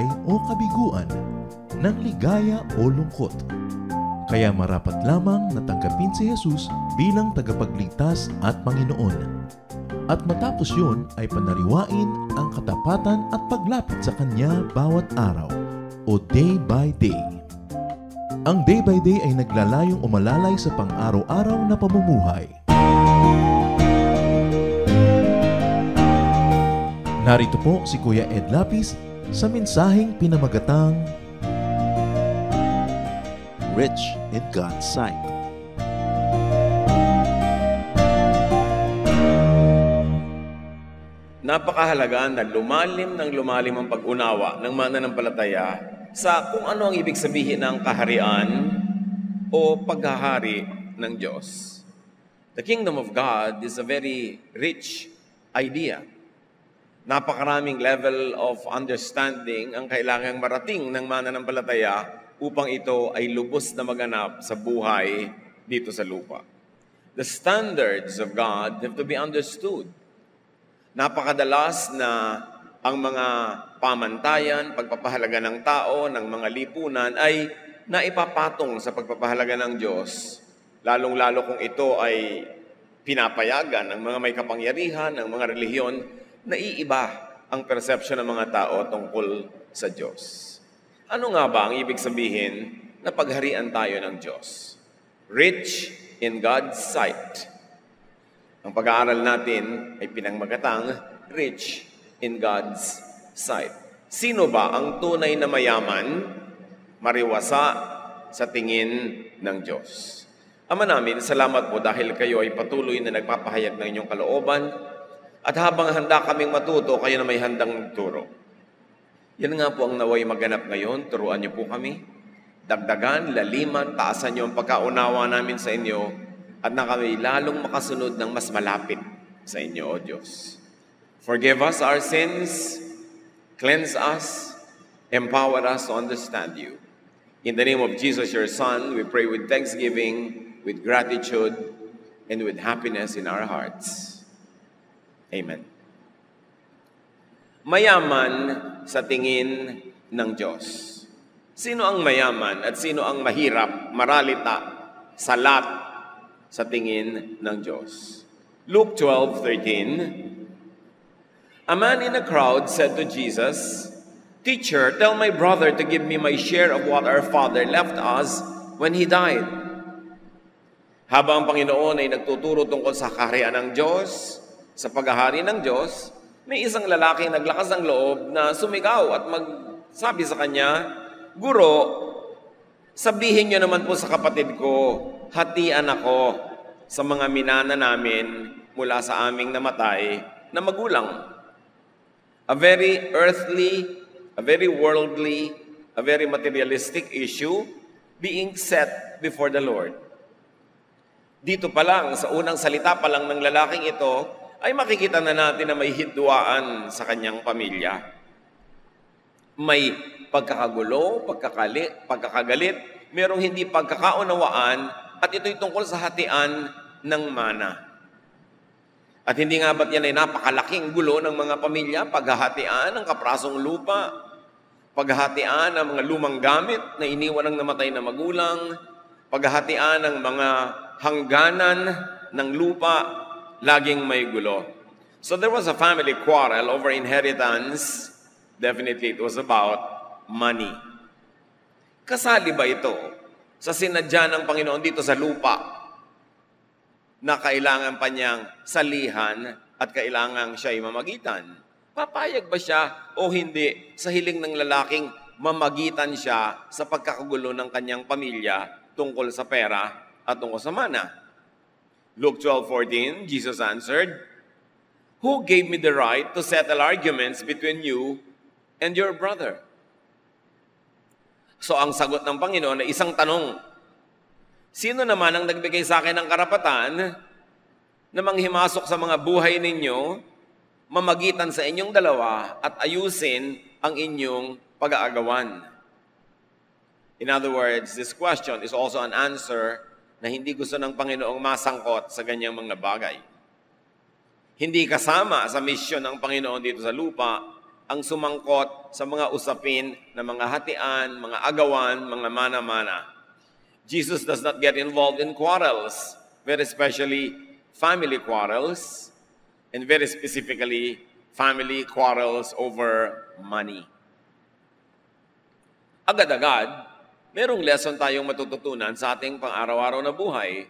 buhay o kabiguan, ng ligaya o lungkot. Kaya marapat lamang na tanggapin si Jesus bilang tagapagligtas at Panginoon. At matapos yun ay panariwain ang katapatan at paglapit sa Kanya bawat araw o day by day. Ang day by day ay naglalayong umalalay sa pang-araw-araw na pamumuhay. Narito po si Kuya Ed Lapis sa mensaheng pinamagatang Rich in God's Sight. Napakahalaga na lumalim ang pag-unawa ng mananampalataya sa kung ano ang ibig sabihin ng kaharian o paghahari ng Diyos. The kingdom of God is a very rich idea. Napakaraming level of understanding ang kailangang marating ng mananampalataya upang ito ay lubos na maganap sa buhay dito sa lupa. The standards of God have to be understood. Napakadalas na ang mga pamantayan, pagpapahalaga ng tao, ng mga lipunan ay naipapatong sa pagpapahalaga ng Diyos, lalong-lalo kung ito ay pinapayagan ng mga may kapangyarihan, ng mga relihiyon, na iiba ang perception ng mga tao tungkol sa Diyos. Ano nga ba ang ibig sabihin na pagharian tayo ng Diyos? Rich in God's sight. Ang pag-aaral natin ay pinangmagatang rich in God's sight. Sino ba ang tunay na mayaman, mariwasa sa tingin ng Diyos? Ama namin, salamat po dahil kayo ay patuloy na nagpapahayag ng inyong kalooban at habang handa kaming matuto, kayo na may handang magturo. Yan nga po ang naway maganap ngayon. Turuan niyo po kami. Dagdagan, laliman, taasan niyo ang pagkaunawa namin sa inyo at na kami lalong makasunod ng mas malapit sa inyo, O Diyos. Forgive us our sins, cleanse us, empower us to understand you. In the name of Jesus, your Son, we pray with thanksgiving, with gratitude, and with happiness in our hearts. Amen. Mayaman sa tingin ng Diyos. Sino ang mayaman at sino ang mahirap, maralita, salat sa tingin ng Diyos? Luke 12:13. A man in a crowd said to Jesus, "Teacher, tell my brother to give me my share of what our father left us when he died." Habang ang Panginoon ay nagtuturo tungkol sa kaharian ng Diyos, sa paghahari ng Diyos, may isang lalaking naglakas ng loob na sumigaw at magsabi sa kanya, "Guro, sabihin niyo naman po sa kapatid ko, hatian ako sa mga minana namin mula sa aming namatay na magulang." A very earthly, a very worldly, a very materialistic issue being set before the Lord. Dito pa lang, sa unang salita pa lang ng lalaking ito, ay makikita na natin na may hidwaan sa kanyang pamilya. May pagkakagulo, pagkakagalit, merong hindi pagkakaunawaan, at ito'y tungkol sa hatian ng mana. At hindi nga ba't yan ay napakalaking gulo ng mga pamilya, paghahatian ng kaprasong lupa, paghahatian ng mga lumang gamit na iniwan ng namatay na magulang, paghahatian ng mga hangganan ng lupa, laging may gulo. So there was a family quarrel over inheritance. Definitely it was about money. Kasali ba ito sa sinadya ng Panginoon dito sa lupa na kailangan pa niyang salihan at kailangan siya ay mamagitan? Papayag ba siya o hindi sa hiling ng lalaking mamagitan siya sa pagkakagulo ng kanyang pamilya tungkol sa pera at tungkol sa mana? Luke 12:14, Jesus answered, "Who gave me the right to settle arguments between you and your brother?" So ang sagot ng Panginoon ay isang tanong. Sino naman ang nagbigay sa akin ng karapatan na manghimasok sa mga buhay ninyo, mamagitan sa inyong dalawa at ayusin ang inyong pag-aagawan? In other words, this question is also an answer na hindi gusto ng Panginoong masangkot sa ganyang mga bagay. Hindi kasama sa misyon ng Panginoon dito sa lupa ang sumangkot sa mga usapin ng mga hatian, mga agawan, mga mana-mana. Jesus does not get involved in quarrels, very especially family quarrels, and very specifically family quarrels over money. Agad-agad, merong lesson tayong matututunan sa ating pang-araw-araw na buhay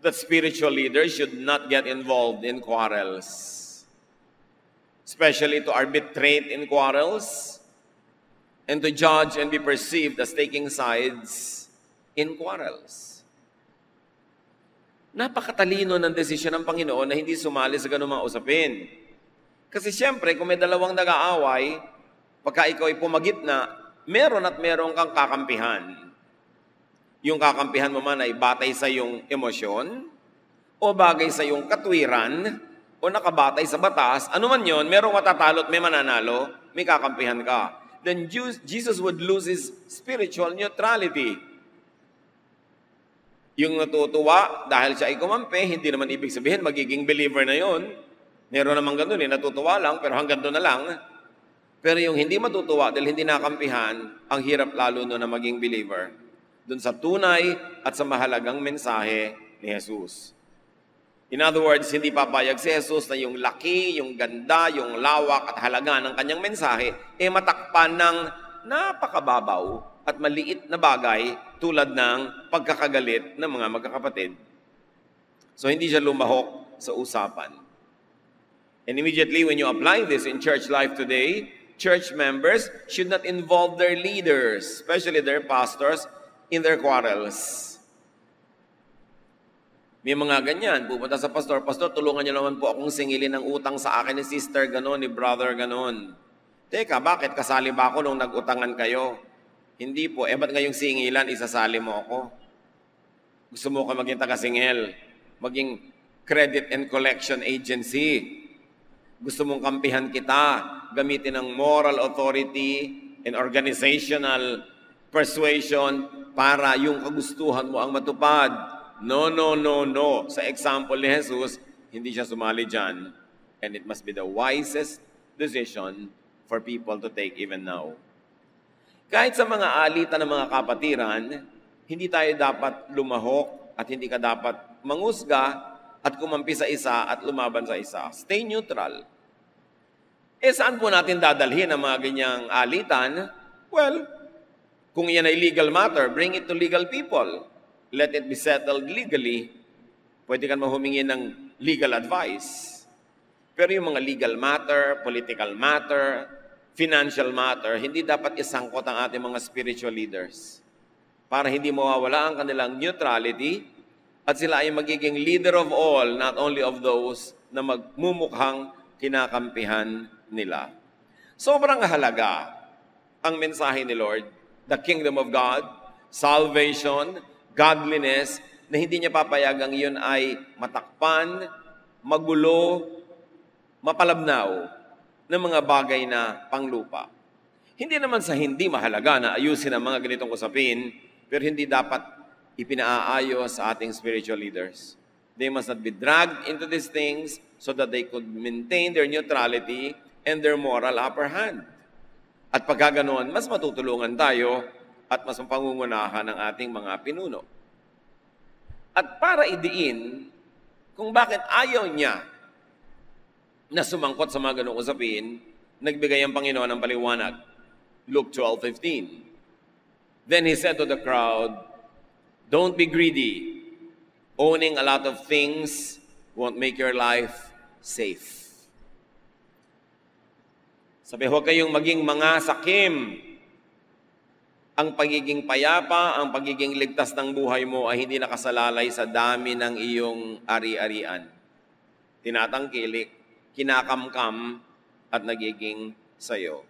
that spiritual leaders should not get involved in quarrels, especially to arbitrate in quarrels and to judge and be perceived as taking sides in quarrels. Napakatalino ng desisyon ng Panginoon na hindi sumali sa ganung mga usapin. Kasi siyempre, kung may dalawang nag-aaway, pagka ikaw ay pumagitna, meron at meron kang kakampihan. Yung kakampihan mo man ay batay sa iyong emosyon, o bagay sa iyong katwiran, o nakabatay sa batas, ano man yun, merong matatalo at may mananalo, may kakampihan ka. Then Jesus would lose his spiritual neutrality. Yung natutuwa dahil siya ay kumampi, hindi naman ibig sabihin magiging believer na yon. Meron naman ganun natutuwa lang, pero hanggang doon na lang. Pero yung hindi matutuwa dahil hindi nakampihan, ang hirap lalo na maging believer. Doon sa tunay at sa mahalagang mensahe ni Jesus. In other words, hindi papayag si Jesus na yung laki, yung ganda, yung lawak at halaga ng kanyang mensahe matakpan ng napakababaw at maliit na bagay tulad ng pagkakagalit ng mga magkakapatid. So hindi siya lumahok sa usapan. And immediately when you apply this in church life today, church members should not involve their leaders, especially their pastors, in their quarrels. May mga ganyan, pupunta sa pastor, Pastor, tulungan niyo naman po akong singilin ng utang sa akin ni sister ganon, ni brother ganon. Teka, bakit kasali ba ako nung nag-utangan kayo? Hindi po, ba't ngayong singilan, isasali mo ako? Gusto mo ka maging taga-singil, maging credit and collection agency. Gusto mong kampihan kita, gamitin ng moral authority and organizational persuasion para yung kagustuhan mo ang matupad. No, no, no, no. Sa example ni Jesus, hindi siya sumali dyan. And it must be the wisest decision for people to take even now. Kahit sa mga alitan ng mga kapatiran, hindi tayo dapat lumahok at hindi ka dapat mangusga at kumampi sa isa at lumaban sa isa. Stay neutral. Saan po natin dadalhin ang mga ganyang alitan? Well, kung yan ay legal matter, bring it to legal people. Let it be settled legally. Pwede kang mahumingi ng legal advice. Pero yung mga legal matter, political matter, financial matter, hindi dapat isangkot ang ating mga spiritual leaders para hindi mawawala ang kanilang neutrality at sila ay magiging leader of all, not only of those na magmumukhang kinakampihan nila. Sobrang halaga ang mensahe ni Lord, the kingdom of God, salvation, godliness, na hindi niya papayagang yun ay matakpan, magulo, mapalabnaw ng mga bagay na panglupa. Hindi naman sa hindi mahalaga na ayusin ang mga ganitong usapin, pero hindi dapat ipinaayos sa ating spiritual leaders. They must not be dragged into these things so that they could maintain their neutrality and their moral upper hand. At pagka ganoon, mas matutulungan tayo at mas mapangungunahan ng ating mga pinuno. At para idiin kung bakit ayaw niya na sumangkot sa mga ganong usapin, nagbigay ang Panginoon ng paliwanag. Luke 12:15. Then he said to the crowd, "Don't be greedy. Owning a lot of things won't make your life safe." Sabi, huwag kayong maging mga sakim. Ang pagiging payapa, ang pagiging ligtas ng buhay mo ay hindi nakasalalay sa dami ng iyong ari-arian. Tinatangkilik, kinakamkam, at nagiging sayo.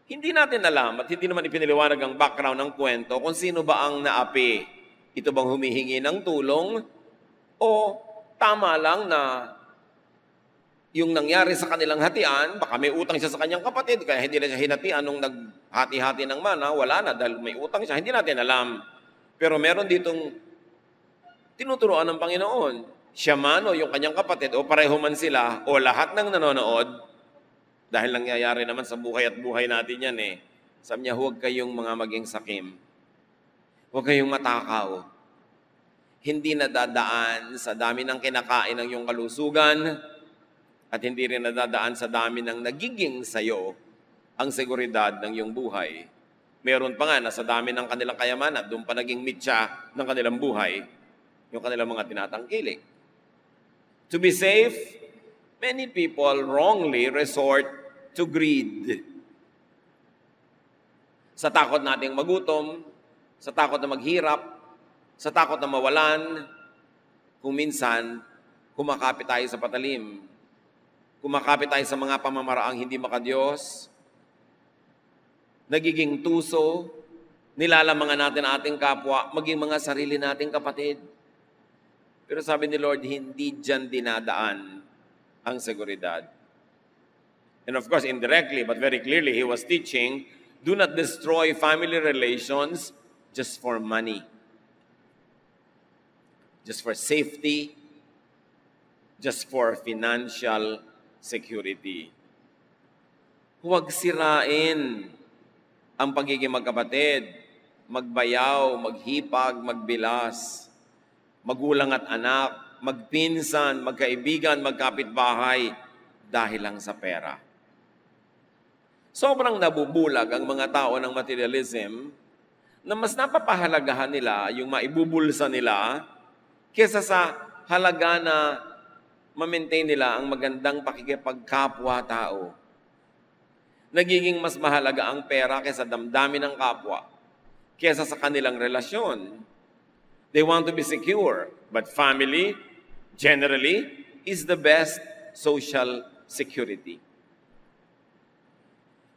Hindi natin alam at hindi naman ipiniliwanag ang background ng kwento kung sino ba ang naapi. Ito bang humihingi ng tulong o tama lang na yung nangyari sa kanilang hatian, baka may utang siya sa kanyang kapatid, kaya hindi na siya hinatian nung naghati-hati ng mana, wala na dahil may utang siya. Hindi natin alam. Pero meron ditong tinuturuan ng Panginoon. Siya man o yung kanyang kapatid o pareho man sila o lahat ng nanonood, Dahil nangyayari naman sa buhay at buhay natin yan eh. Sabi niya, huwag kayong mga maging sakim. Huwag kayong matakaw. Hindi nadadaan sa dami ng kinakain ng iyong kalusugan at hindi rin nadadaan sa dami ng nagiging sayo ang seguridad ng iyong buhay. Meron pa nga na sa dami ng kanilang kayamanan, doon pa naging mitya ng kanilang buhay, yung kanilang mga tinatangkilik. To be safe, many people wrongly resort to greed. Sa takot nating magutom, sa takot na maghirap, sa takot na mawalan, kung minsan, kumakapit tayo sa patalim. Kumakapit tayo sa mga pamamaraang hindi makadiyos, nagiging tuso, nilalamangan natin ating kapwa, maging mga sarili nating kapatid. Pero sabi ni Lord, hindi dyan dinadaan ang seguridad. And of course, indirectly, but very clearly, He was teaching, do not destroy family relations just for money, just for safety, just for financial security. Huwag sirain ang pagiging magkapatid, magbayaw, maghipag, magbilas, magulang at anak, magpinsan, magkaibigan, magkapitbahay, dahil lang sa pera. Sobrang nabubulag ang mga tao ng materialism na mas napapahalagahan nila yung maibubulsa nila kesa sa halaga na ma-maintain nila ang magandang pakikipagkapwa-tao. Nagiging mas mahalaga ang pera kaysa damdamin ng kapwa, kaysa sa kanilang relasyon. They want to be secure, but family, generally, is the best social security.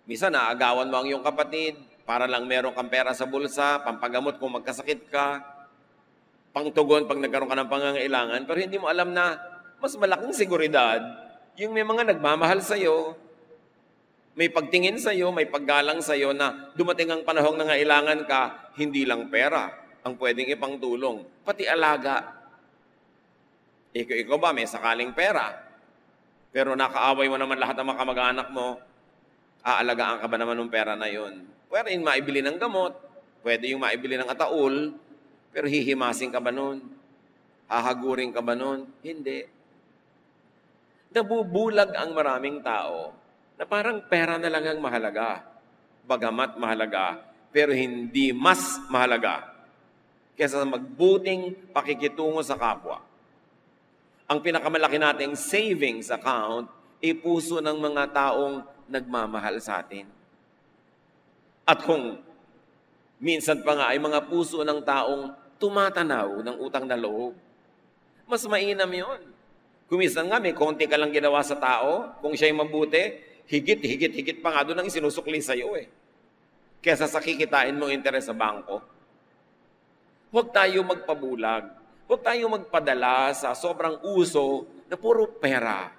Minsan, naagawan mo ang iyong kapatid para lang meron kang pera sa bulsa, pampagamot kung magkasakit ka, pangtugon pag nagkaroon ka ng pangangailangan, pero hindi mo alam na mas malaking seguridad yung may mga nagmamahal sa'yo, may pagtingin sa'yo, may paggalang sa'yo na dumating ang panahong nangailangan ka, hindi lang pera ang pwedeng ipangtulong, pati alaga. Ikaw ba, may sakaling pera, pero nakaaway mo naman lahat ng mga kamag-anak mo, aalagaan ka ba naman ng pera na yun? Pwede yung maibili ng gamot, pwede yung maibili ng ataul, pero hihimasing ka ba nun? Hahagurin ka ba nun? Hindi. Nabubulag ang maraming tao na parang pera na lang ang mahalaga. Bagamat mahalaga, pero hindi mas mahalaga kaysa magbuting pakikitungo sa kapwa. Ang pinakamalaki nating savings account ay puso ng mga taong nagmamahal sa atin. At kung minsan pa nga ay mga puso ng taong tumatanaw ng utang na loob, mas mainam yun. Kung minsan nga may konti ka lang ginawa sa tao, kung siya'y mabuti, higit pa nga doon ang isinusukli sa'yo eh. Kesa sa kikitain mo interes sa bangko. Huwag tayo magpabulag. Huwag tayo magpadala sa sobrang uso na puro pera.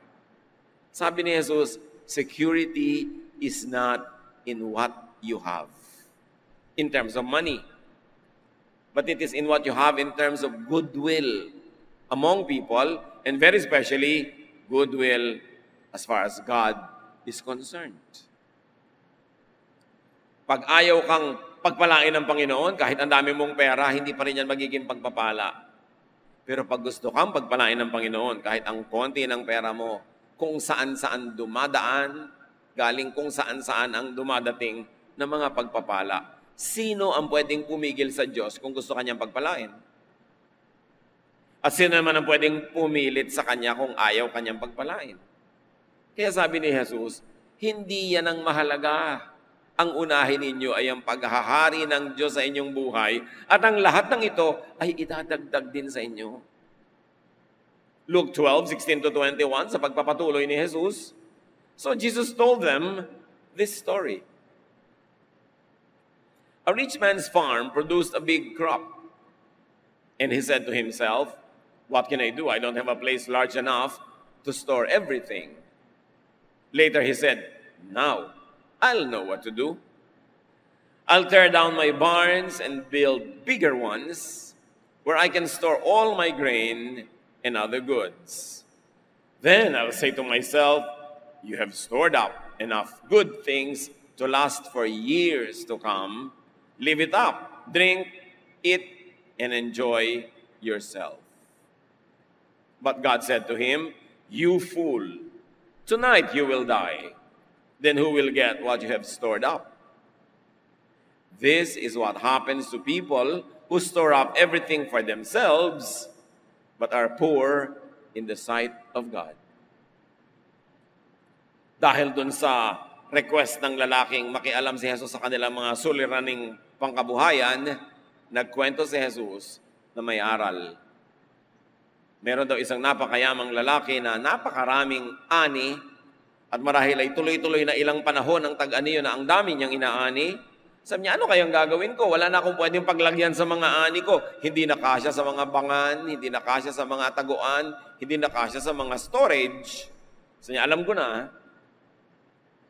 Sabi ni Jesus, security is not in what you have, in terms of money, but it is in what you have in terms of goodwill among people, and very especially, goodwill as far as God is concerned. Pag ayaw kang pagpalain ng Panginoon, kahit ang dami mong pera, hindi pa rin yan magiging pagpapala. Pero pag gusto kang pagpalain ng Panginoon, kahit ang konti ng pera mo, kung saan-saan dumadaan, galing kung saan-saan ang dumadating na mga pagpapala. Sino ang pwedeng pumigil sa Diyos kung gusto kanyang pagpalain? At sino naman ang pwedeng pumilit sa kanya kung ayaw kanyang pagpalain? Kaya sabi ni Jesus, hindi yan ang mahalaga. Ang unahin ninyo ay ang paghahari ng Diyos sa inyong buhay at ang lahat ng ito ay idadagdag din sa inyo. Luke 12:16-21, sa pagpapatuloy ni Jesus. So Jesus told them this story. A rich man's farm produced a big crop. And he said to himself, what can I do? I don't have a place large enough to store everything. Later he said, now I'll know what to do. I'll tear down my barns and build bigger ones where I can store all my grain and other goods. Then I'll say to myself, you have stored up enough good things to last for years to come, live it up, drink, eat, and enjoy yourself. But God said to him, "You fool, tonight you will die. Then who will get what you have stored up?" This is what happens to people who store up everything for themselves, but are poor in the sight of God. Dahil dun sa request ng lalaking makialam si Jesus sa kanilang mga suliraning pangkabuhayan, nagkwento si Jesus na may aral. Meron daw isang napakayamang lalaki na napakaraming ani at marahil ay tuloy-tuloy na ilang panahon ang tag-ani yun na ang dami niyang inaani. Sabi niya, ano kayang gagawin ko? Wala na akong pwedeng paglagyan sa mga ani ko. Hindi na kasya sa mga bangan, hindi na kasya sa mga taguan, hindi na kasya sa mga storage. Sabi niya, alam ko na,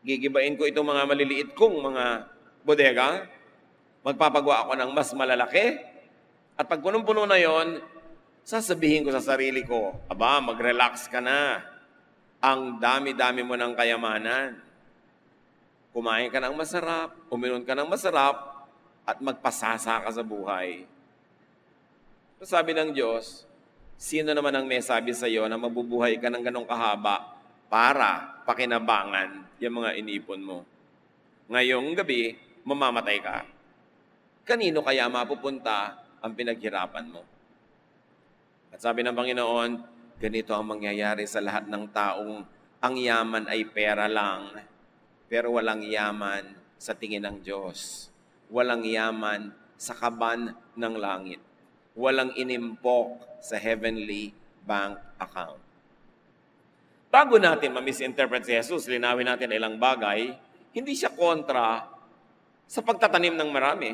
gigibain ko itong mga maliliit kong mga bodega, magpapagawa ako ng mas malalaki, at pag punong-puno na yon, sasabihin ko sa sarili ko, aba, mag-relax ka na. Ang dami-dami mo ng kayamanan. Kumain ka ng masarap, uminom ka ng masarap, at magpasasa ka sa buhay. So sabi ng Diyos, sino naman ang may sabi sa iyo na mabubuhay ka ng ganong kahaba para pakinabangan yung mga inipon mo? Ngayong gabi, mamamatay ka. Kanino kaya mapupunta ang pinaghirapan mo? At sabi ng Panginoon, ganito ang mangyayari sa lahat ng taong ang yaman ay pera lang, pero walang yaman sa tingin ng Diyos. Walang yaman sa kaban ng langit. Walang inimpok sa heavenly bank account. Bago natin ma-misinterpret si Jesus, linawin natin ilang bagay, hindi siya kontra sa pagtatanim ng marami.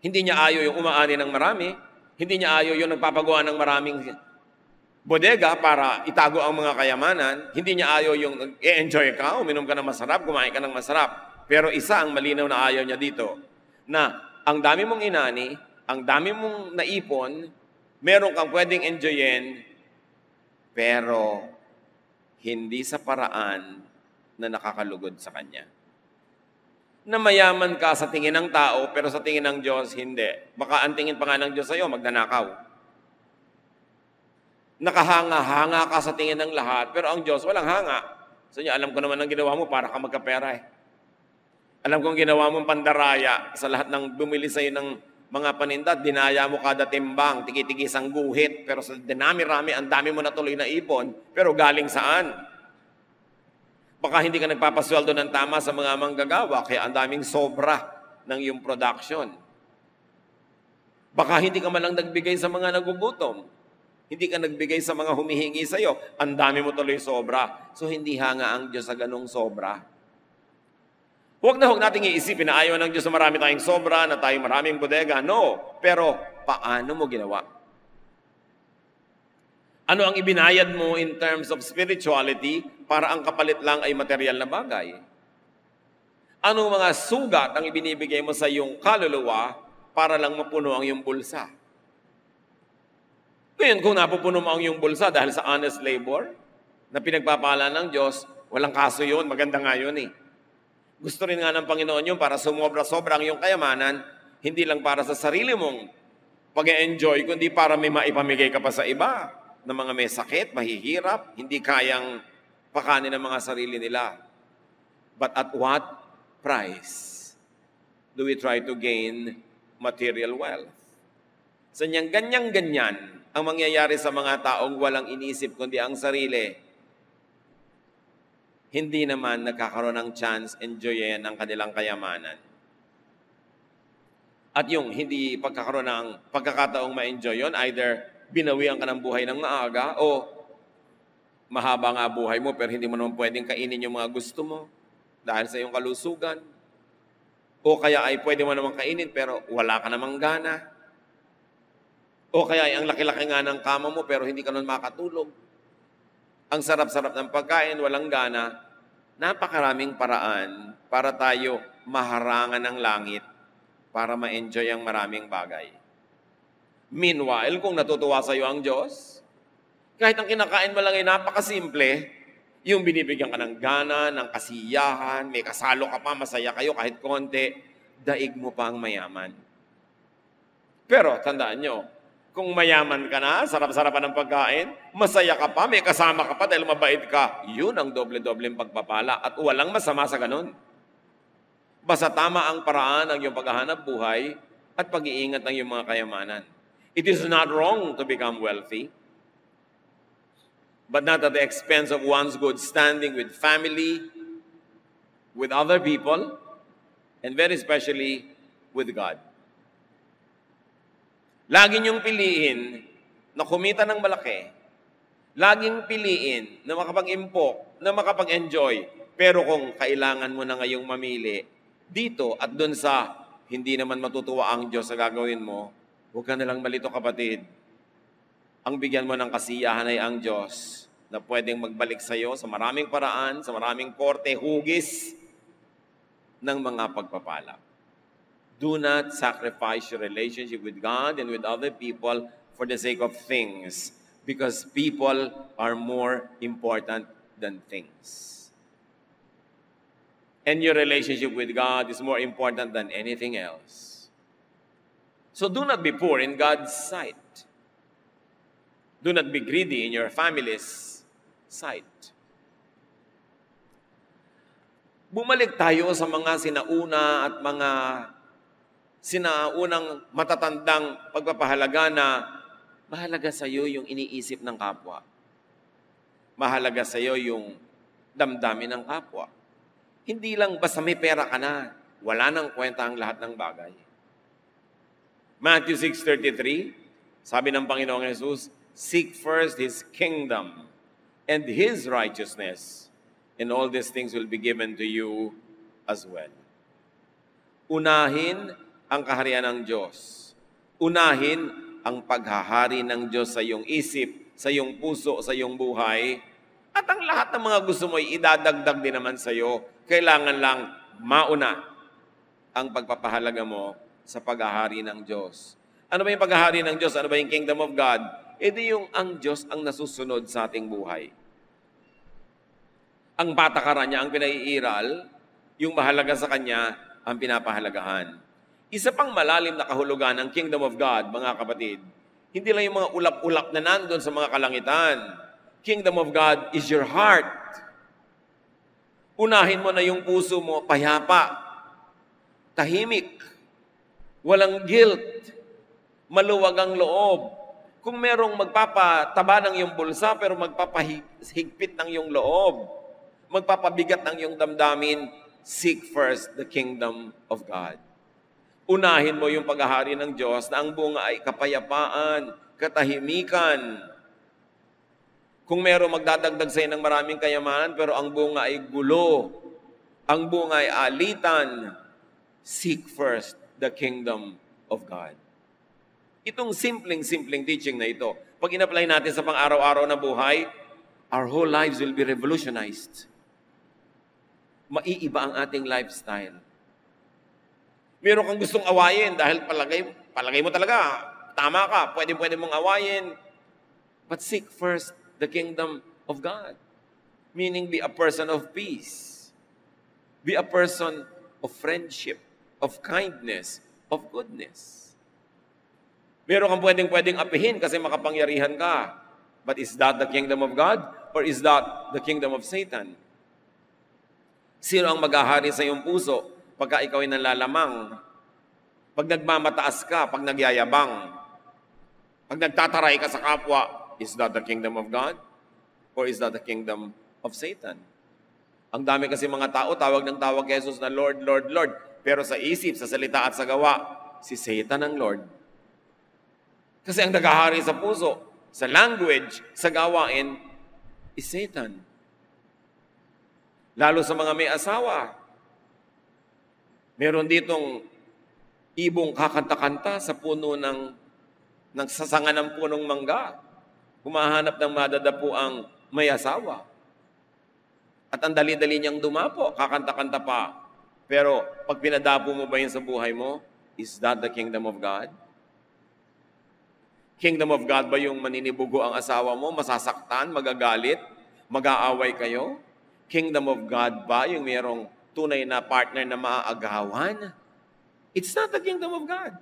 Hindi niya ayaw yung umaani ng marami. Hindi niya ayaw yung nagpapagawa ng maraming bodega para itago ang mga kayamanan. Hindi niya ayaw yung i-enjoy ka, uminom ka ng masarap, kumain ka ng masarap. Pero isa ang malinaw na ayaw niya dito, na ang dami mong inani, ang dami mong naipon, meron kang pwedeng enjoyin, pero hindi sa paraan na nakakalugod sa Kanya. Na mayaman ka sa tingin ng tao, pero sa tingin ng Diyos, hindi. Baka ang tingin pa nga ng Diyos sa'yo, magnanakaw. Nakahanga-hanga ka sa tingin ng lahat, pero ang Diyos walang hanga. So niya, alam ko naman ang ginawa mo para ka magkapera eh. Alam kong ginawa mong pandaraya sa lahat ng bumili sa'yo ng mga paninda, dinaya mo kada timbang, tigi-tigis ang guhit, pero sa dinami-rami, ang dami mo na tuloy na ipon, pero galing saan? Baka hindi ka nagpapasweldo ng tama sa mga manggagawa, kaya ang daming sobra ng iyong production. Baka hindi ka man lang nagbigay sa mga nagugutom. Hindi ka nagbigay sa mga humihingi sa iyo. Ang dami mo tuloy sobra. So hindi hanga ang Diyos sa ganong sobra. Huwag na huwag nating iisipin na ayaw ng Diyos na marami tayong sobra, na tayong maraming bodega. No. Pero paano mo ginawa? Ano ang ibinayad mo in terms of spirituality para ang kapalit lang ay material na bagay? Anong mga sugat ang ibinibigay mo sa iyong kaluluwa para lang mapuno ang iyong bulsa? Ngayon, kung napupuno mo ang iyong bulsa dahil sa honest labor na pinagpapala ng Diyos, walang kaso yun, maganda nga yun eh. Gusto rin nga ng Panginoon yun para sumobra-sobra ang iyong kayamanan, hindi lang para sa sarili mong pag-enjoy, kundi para may maipamigay ka pa sa iba na mga may sakit, mahihirap, hindi kayang pakanin ng mga sarili nila. But at what price do we try to gain material wealth? So niyang ganyan-ganyan ang mangyayari sa mga taong walang inisip kundi ang sarili. Hindi naman nagkakaroon ng chance enjoyin ang kanilang kayamanan. At yung hindi pagkakaroon ng pagkakataong ma-enjoy yun, either binawian ka ng buhay ng maaga o mahaba nga buhay mo pero hindi mo naman pwedeng kainin yung mga gusto mo dahil sa iyong kalusugan. O kaya ay pwede mo naman kainin pero wala ka namang gana. O kaya ay ang laki-laki nga ng kama mo pero hindi ka naman makatulog. Ang sarap-sarap ng pagkain, walang gana. Napakaraming paraan para tayo maharangan ng langit para ma-enjoy ang maraming bagay. Meanwhile, kung natutuwa sa iyo ang Diyos, kahit ang kinakain mo lang ay napakasimple, Yung binibigyan ka ng gana, ng kasiyahan, may kasalo ka pa, masaya kayo kahit konti, daig mo pa ang mayaman. Pero tandaan nyo, kung mayaman ka na, sarap-sarapan ng pagkain, masaya ka pa, may kasama ka pa dahil mabait ka, yun ang doble-dobleng pagpapala at walang masama sa ganun. Basta tama ang paraan ng iyong paghahanap buhay at pag-iingat ng iyong mga kayamanan. It is not wrong to become wealthy, but not at the expense of one's good standing with family, with other people, and very especially with God. Lagi niyong piliin na kumita ng malaki. Laging piliin na makapag-impok, na makapag-enjoy. Pero kung kailangan mo na ngayong mamili, dito at dun sa hindi naman matutuwa ang Diyos sa gagawin mo, huwag ka nalang malito kapatid. Ang bigyan mo ng kasiyahan ay ang Diyos na pwedeng magbalik sa iyo sa maraming paraan, sa maraming korte, hugis ng mga pagpapala. Do not sacrifice your relationship with God and with other people for the sake of things, because people are more important than things. And your relationship with God is more important than anything else. So do not be poor in God's sight. Do not be greedy in your family's sight. Bumalik tayo sa mga sinauna at mga sinaunang matatandang pagpapahalaga na mahalaga sa iyo yung iniisip ng kapwa. Mahalaga sa iyo yung damdamin ng kapwa. Hindi lang basta may pera ka na, wala nang kwenta ang lahat ng bagay. Matthew 6:33, sabi ng Panginoong Jesus, seek first His kingdom and His righteousness, and all these things will be given to you as well. Unahin ang kaharian ng Diyos. Unahin ang paghahari ng Diyos sa iyong isip, sa iyong puso, sa iyong buhay. At ang lahat ng mga gusto mo ay idadagdag din naman sa iyo. Kailangan lang mauna ang pagpapahalaga mo sa paghahari ng Diyos. Ano ba yung paghahari ng Diyos? Ano ba yung kingdom of God? E di yung ang Diyos ang nasusunod sa ating buhay. Ang patakaran niya ang pinaiiral, yung mahalaga sa Kanya ang pinapahalagahan. Isa pang malalim na kahulugan ng kingdom of God, mga kapatid, hindi lang yung mga ulap-ulap na nandun sa mga kalangitan. Kingdom of God is your heart. Unahin mo na yung puso mo, payapa, tahimik, walang guilt, maluwag ang loob. Kung merong magpapataba ng iyong bulsa pero magpapahigpit ng iyong loob, magpapabigat ng iyong damdamin, seek first the kingdom of God. Unahin mo yung paghahari ng Diyos na ang bunga ay kapayapaan, katahimikan. Kung merong magdadagdag sa iyo ng maraming kayamanan pero ang bunga ay gulo, ang bunga ay alitan, seek first the kingdom of God. Itong simpleng teaching na ito, pag in-apply natin sa pang-araw-araw na buhay, our whole lives will be revolutionized. Maiiba ang ating lifestyle. Meron kang gustong awayin dahil palagay mo talaga, tama ka, pwede mong awayin. But seek first the kingdom of God. Meaning be a person of peace. Be a person of friendship, of kindness, of goodness. Meron kang pwedeng apihin kasi makapangyarihan ka. But is that the kingdom of God? Or is that the kingdom of Satan? Sino ang mag-ahari sa iyong puso pagka ikaw ay nanlalamang? Pag nagmamataas ka, pag nagyayabang, pag nagtataray ka sa kapwa, is that the kingdom of God? Or is that the kingdom of Satan? Ang dami kasi mga tao, tawag ng tawag kay Jesus na Lord, Lord, Lord. Pero sa isip, sa salita at sa gawa, si Satan ang Lord. Kasi ang nagahari sa puso, sa language, sa gawain, is Satan. Lalo sa mga may asawa. Meron ditong ibong kakanta-kanta sa puno ng sasanga ng punong mangga. Humahanap ng madadapo ang may asawa. At ang dali-dali niyang dumapo, kakanta-kanta pa. Pero pag pinadapo mo ba yun sa buhay mo, is that the kingdom of God? Kingdom of God ba yung maninibugo ang asawa mo, masasaktan, magagalit? Mag-aaway kayo? Kingdom of God ba yung mayroong tunay na partner na maaagawan? It's not the kingdom of God.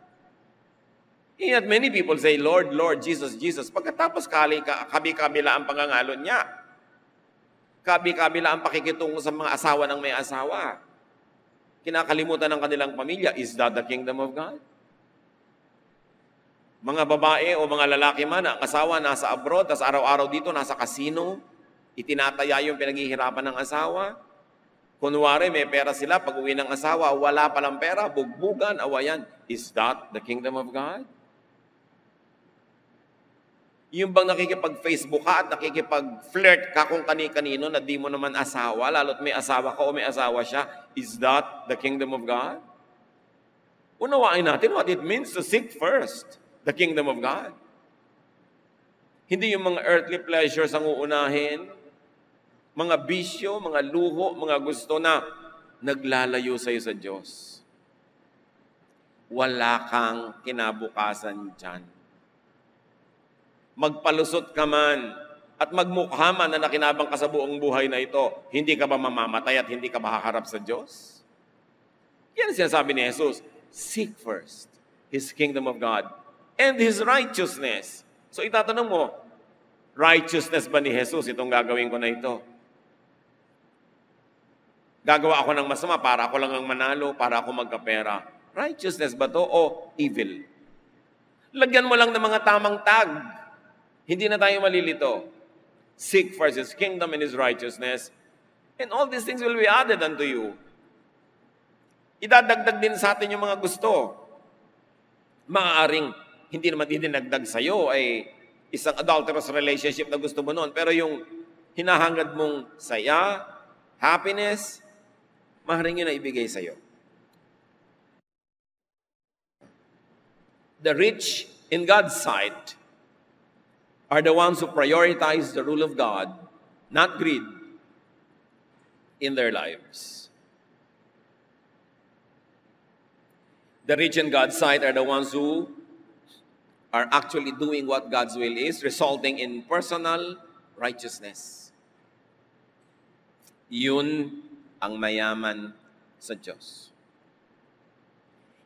Yet many people say, Lord, Lord, Jesus, Jesus. Pagkatapos kabi-kabila ang pangangalon niya. Kabi-kabila ang pakikitungo sa mga asawa ng may asawa. Kinakalimutan ng kanilang pamilya. Is that the kingdom of God? Mga babae o mga lalaki man, ang asawa nasa abroad, tas araw-araw dito nasa casino, itinataya yung pinaghihirapan ng asawa. Kunwari, may pera sila, pag uwi ng asawa, wala palang pera, bugbugan, awayan. Is that the kingdom of God? Yung bang nakikipag-Facebook ka at nakikipag-flirt ka kung kani-kanino na di mo naman asawa, lalo't may asawa ka o may asawa siya, is that the kingdom of God? Unawain natin what it means to seek first the kingdom of God. Hindi yung mga earthly pleasures ang uunahin, mga bisyo, mga luho, mga gusto na naglalayo sa'yo sa Diyos. Wala kang kinabukasan dyan. Magpalusot ka man at magmukha man na nakinabang ka sa buong buhay na ito, hindi ka ba mamamatay at hindi ka makaharap sa Diyos? Yan ang sinasabi ni Jesus. Seek first His kingdom of God and His righteousness. So itatanong mo, righteousness ba ni Jesus itong gagawin ko na ito? Gagawa ako ng masama para ako lang ang manalo, para ako magkapera. Righteousness ba to o evil? Lagyan mo lang ng mga tamang tag. Hindi na tayo malilito. Seek first His kingdom and His righteousness, and all these things will be added unto you. Idadagdag din sa atin yung mga gusto. Maaaring hindi naman dinagdag sa'yo ay isang adulterous relationship na gusto mo noon, pero yung hinahangad mong saya, happiness, maaaring yun na ibigay sa'yo. The rich in God's sight are the ones who prioritize the rule of God, not greed, in their lives. The rich in God's sight are the ones who are actually doing what God's will is, resulting in personal righteousness. Yun ang mayaman sa Diyos.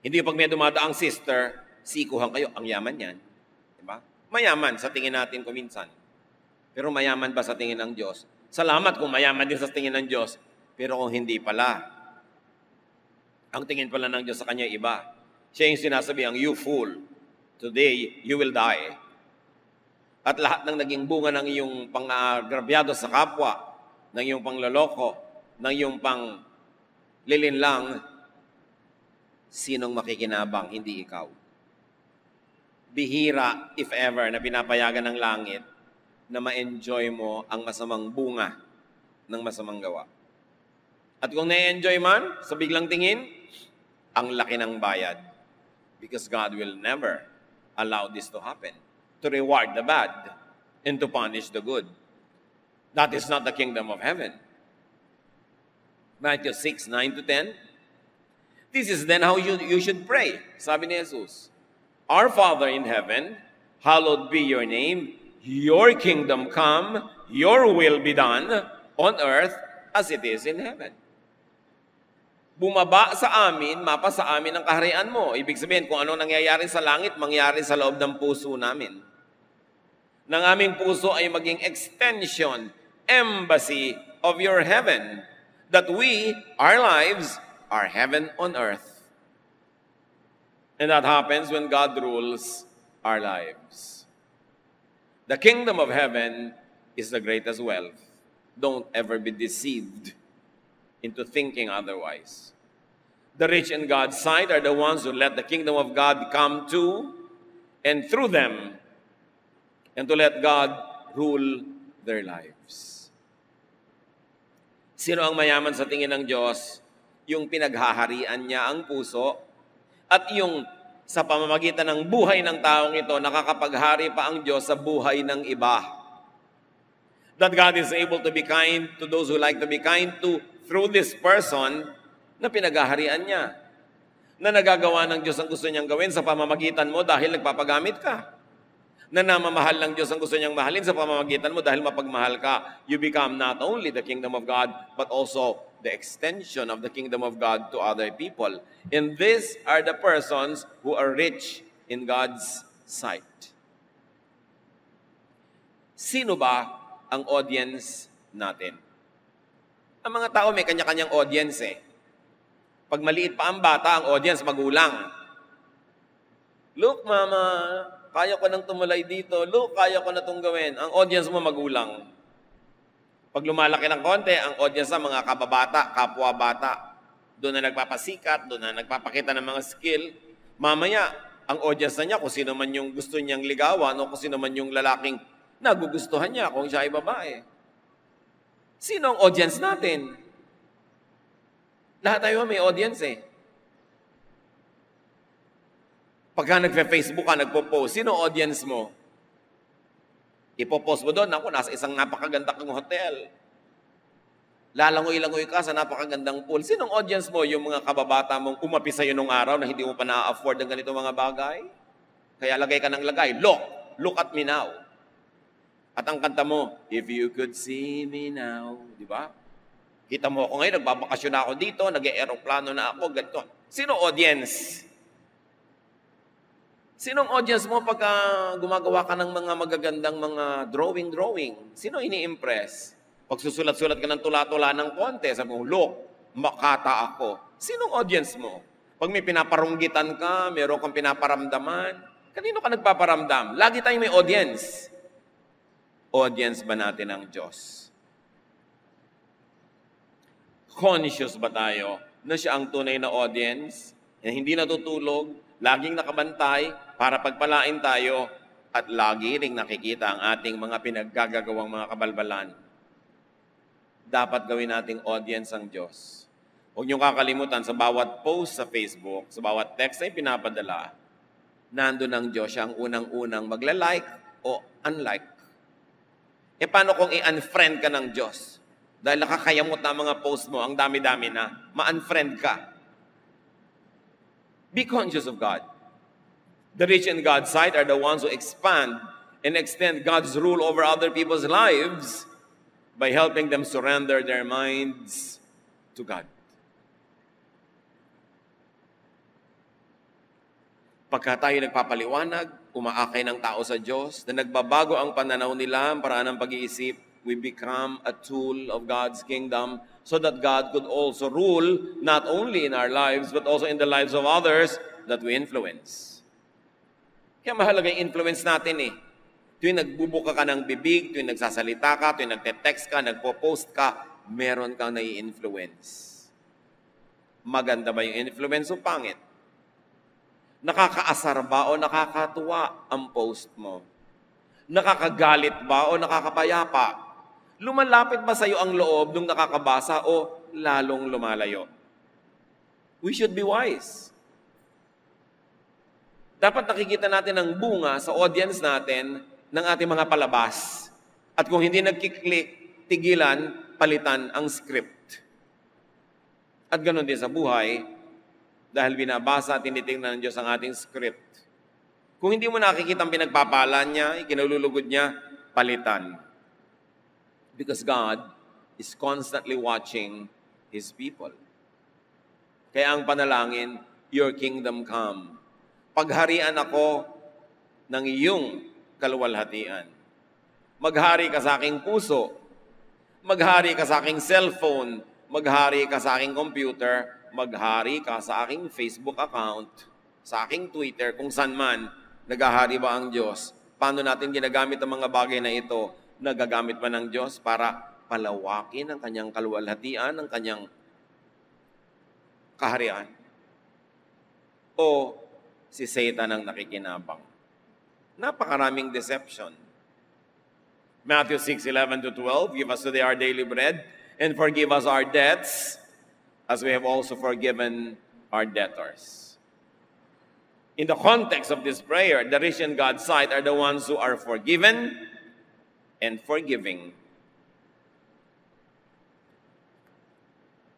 Hindi pag may dumadaang sister, sikuhan kayo, ang yaman yan. Diba? Mayaman sa tingin natin kuminsan. Pero mayaman ba sa tingin ng Diyos? Salamat kung mayaman din sa tingin ng Diyos. Pero kung hindi pala, ang tingin pala ng Diyos sa kanya iba. Siya yung sinasabi, ang you fool, today you will die. At lahat ng naging bunga ng iyong pang-agrabyado sa kapwa, ng iyong pangloloko, ng iyong pang-lilinlang, sinong makikinabang, hindi ikaw. Bihira, if ever, na pinapayagan ng langit na ma-enjoy mo ang masamang bunga ng masamang gawa. At kung na-enjoy man, sa biglang tingin, ang laki ng bayad. Because God will never allow this to happen. To reward the bad and to punish the good. That is not the kingdom of heaven. Matthew 6:9-10. This is then how you should pray. Sabi ni Jesus, Our Father in heaven, hallowed be your name. Your kingdom come, your will be done on earth as it is in heaven. Bumaba sa amin, mapa sa amin ang kaharian mo. Ibig sabihin, kung ano nangyayari sa langit, mangyari sa loob ng puso namin. Nang aming puso ay maging extension, embassy of your heaven, that we, our lives, are heaven on earth. And that happens when God rules our lives. The kingdom of heaven is the greatest wealth. Don't ever be deceived into thinking otherwise. The rich in God's sight are the ones who let the kingdom of God come to and through them, and to let God rule their lives. Sino ang mayaman sa tingin ng Diyos? Yung pinaghaharian niya ang puso at yung sa pamamagitan ng buhay ng taong ito, nakakapaghari pa ang Diyos sa buhay ng iba. That God is able to be kind to those who like to be kind to through this person na pinaghaharian niya. Na nagagawa ng Diyos ang gusto niyang gawin sa pamamagitan mo dahil nagpapagamit ka. Na namamahal ng Diyos ang gusto niyang mahalin sa pamamagitan mo dahil mapagmahal ka, you become not only the kingdom of God, but also the extension of the kingdom of God to other people. And these are the persons who are rich in God's sight. Sino ba ang audience natin? Ang mga tao may kanya-kanyang audience eh. Pag maliit pa ang bata, ang audience magulang. Look, mama, kaya ko nang tumulay dito. Look, kaya ko na itong gawin. Ang audience mo magulang. Pag lumalaki ng konti, ang audience sa mga kababata, kapwa-bata. Doon na nagpapasikat, doon na nagpapakita ng mga skill. Mamaya, ang audience na niya, kung sino man yung gusto niyang ligawan o kung sino man yung lalaking nagugustuhan niya kung siya ay babae. Sino ang audience natin? Lahat tayo may audience eh. Pagka nagpe-Facebook ka, nagpo-post, sino audience mo? Ipopost mo doon, ako, nasa isang napakagandang hotel. Lalangoy-langoy ka sa napakagandang pool. Sinong audience mo? Yung mga kababata mong umapi sa'yo nung araw na hindi mo pa na-afford ang ganito mga bagay? Kaya lagay ka ng lagay, look at me now. At ang kanta mo, if you could see me now, di ba? Kita mo ako ngayon, nagbabakasyon na ako dito, nag-aeroplano na ako, ganito. Sino audience? Sinong audience mo pagka gumagawa ka ng mga magagandang mga drawing? Sino ini-impress? Pag susulat-sulat ka ng tula-tula ng konti, sabi mo, look, makata ako. Sinong audience mo? Pag may pinaparunggitan ka, meron kang pinaparamdaman, kanino ka nagpaparamdam? Lagi tayong may audience. Audience ba natin ang Diyos? Conscious ba tayo na siya ang tunay na audience, na hindi natutulog, laging nakabantay para pagpalain tayo at lagi ring nakikita ang ating mga pinaggagawang mga kabalbalan? Dapat gawin nating audience ang Diyos. Huwag niyong kakalimutan, sa bawat post sa Facebook, sa bawat text na ipinapadala, nandun ang Diyos, siya ang unang-unang magla-like o unlike. E paano kung i-unfriend ka ng Diyos? Dahil nakakayamot na mga post mo, ang dami-dami na, ma-unfriend ka. Be conscious of God. The rich in God's sight are the ones who expand and extend God's rule over other people's lives by helping them surrender their minds to God. Pagka tayo nagpapaliwanag, umaakay ng tao sa Diyos, na nagbabago ang pananaw nila, ang paraan ng pag-iisip, we become a tool of God's kingdom so that God could also rule not only in our lives but also in the lives of others that we influence. Kaya mahalaga yung influence natin eh. Tuwing nagbubuka ka ng bibig, tuwing nagsasalita ka, tuwing nagte-text ka, nagpo-post ka, meron kang nai-influence. Maganda ba yung influence o pangit? Nakakaasar ba o nakakatuwa ang post mo? Nakakagalit ba o nakakapayapa? Lumalapit ba sa iyo ang loob nung nakakabasa o lalong lumalayo? We should be wise. Dapat nakikita natin ang bunga sa audience natin ng ating mga palabas. At kung hindi nagkiklik, tigilan, palitan ang script. At ganoon din sa buhay, dahil binabasa at tinitingnan ng Diyos ang ating script. Kung hindi mo nakikita ang pinagpapalan niya, ikinalulugod niya, palitan. Because God is constantly watching His people. Kaya ang panalangin, your kingdom come. Pagharian ako ng iyong kaluwalhatian. Maghari ka sa aking puso. Maghari ka sa aking cellphone. Maghari ka sa aking computer. Maghari ka sa aking Facebook account, sa aking Twitter, kung saan man, naghahari ba ang Diyos? Paano natin ginagamit ang mga bagay na ito? Nagagamit ba ng Diyos para palawakin ang kanyang kaluwalhatian, ang kanyang kaharian? O si Satan ang nakikinabang? Napakaraming deception. Matthew 6:11-12, give us today our daily bread and forgive us our debts as we have also forgiven our debtors. In the context of this prayer, the rich in God's sight are the ones who are forgiven and forgiving.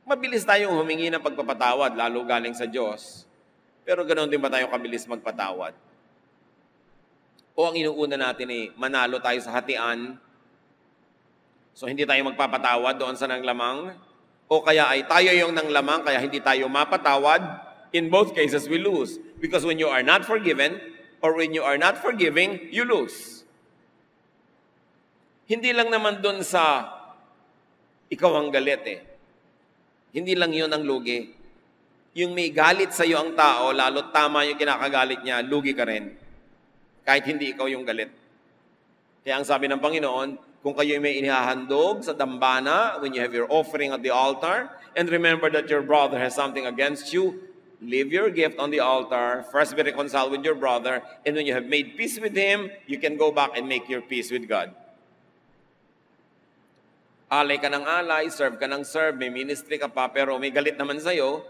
Mabilis tayong humingi ng pagpapatawad, lalo galing sa Diyos. Pero ganoon din ba tayo kabilis magpatawad? O ang inuuna natin ay manalo tayo sa hatian, so hindi tayo magpapatawad doon sa nanglamang, o kaya ay tayo yung nanglamang, kaya hindi tayo mapatawad. In both cases, we lose. Because when you are not forgiven, or when you are not forgiving, you lose. Hindi lang naman doon sa ikaw ang galit eh. Hindi lang yun ang lugi. Yung may galit sa iyo ang tao, lalo't tama yung kinakagalit niya, lugi ka rin. Kahit hindi ikaw yung galit. Kaya ang sabi ng Panginoon, kung kayo may inihahandog sa dambana, when you have your offering at the altar, and remember that your brother has something against you, leave your gift on the altar, first be reconciled with your brother, and when you have made peace with him, you can go back and make your peace with God. Alay ka ng alay, serve ka ng serve, may ministry ka pa, pero may galit naman sa'yo,